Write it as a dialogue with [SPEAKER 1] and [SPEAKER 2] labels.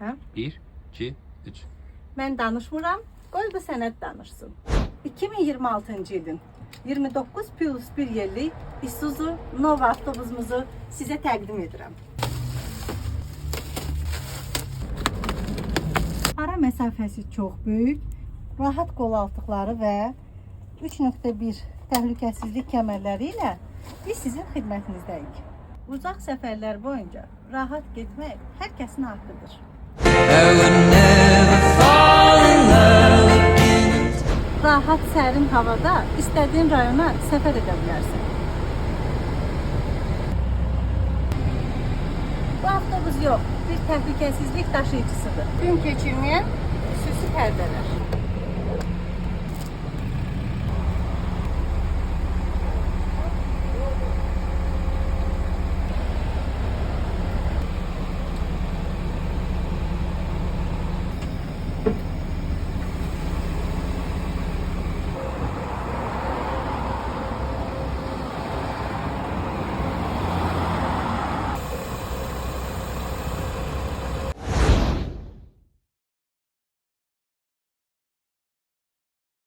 [SPEAKER 1] Hə?
[SPEAKER 2] 1, 2, 3.
[SPEAKER 1] Mən danışmıram, qoy bu sənəd danışsın. 2026-cı ilin 29+1 yerlik Isuzu Nova avtobusumuzu sizə təqdim edirəm. Ara məsafəsi çox böyük, rahat qol altıqları və 3.1 təhlükəsizlik kəmərləri ilə biz sizin xidmətinizdəyik. Uzaq səfərlər boyunca rahat getmək hər kəsin haqqıdır. Rahat sərin havada istədiyin rayona səfər edə bilərsən. Bu avtobus yox, bir təhlükəsizlik daşıyıcısıdır. Gün keçirməyən xüsusi pərdələr.